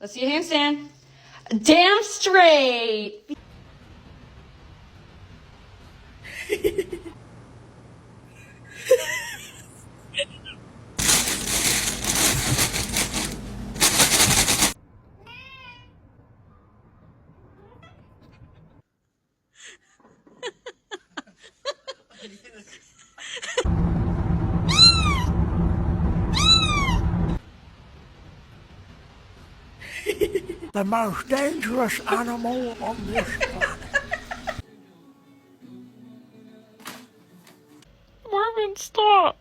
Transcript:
Let's see a handstand. Damn straight. The most dangerous animal on this planet. Marvin, stop.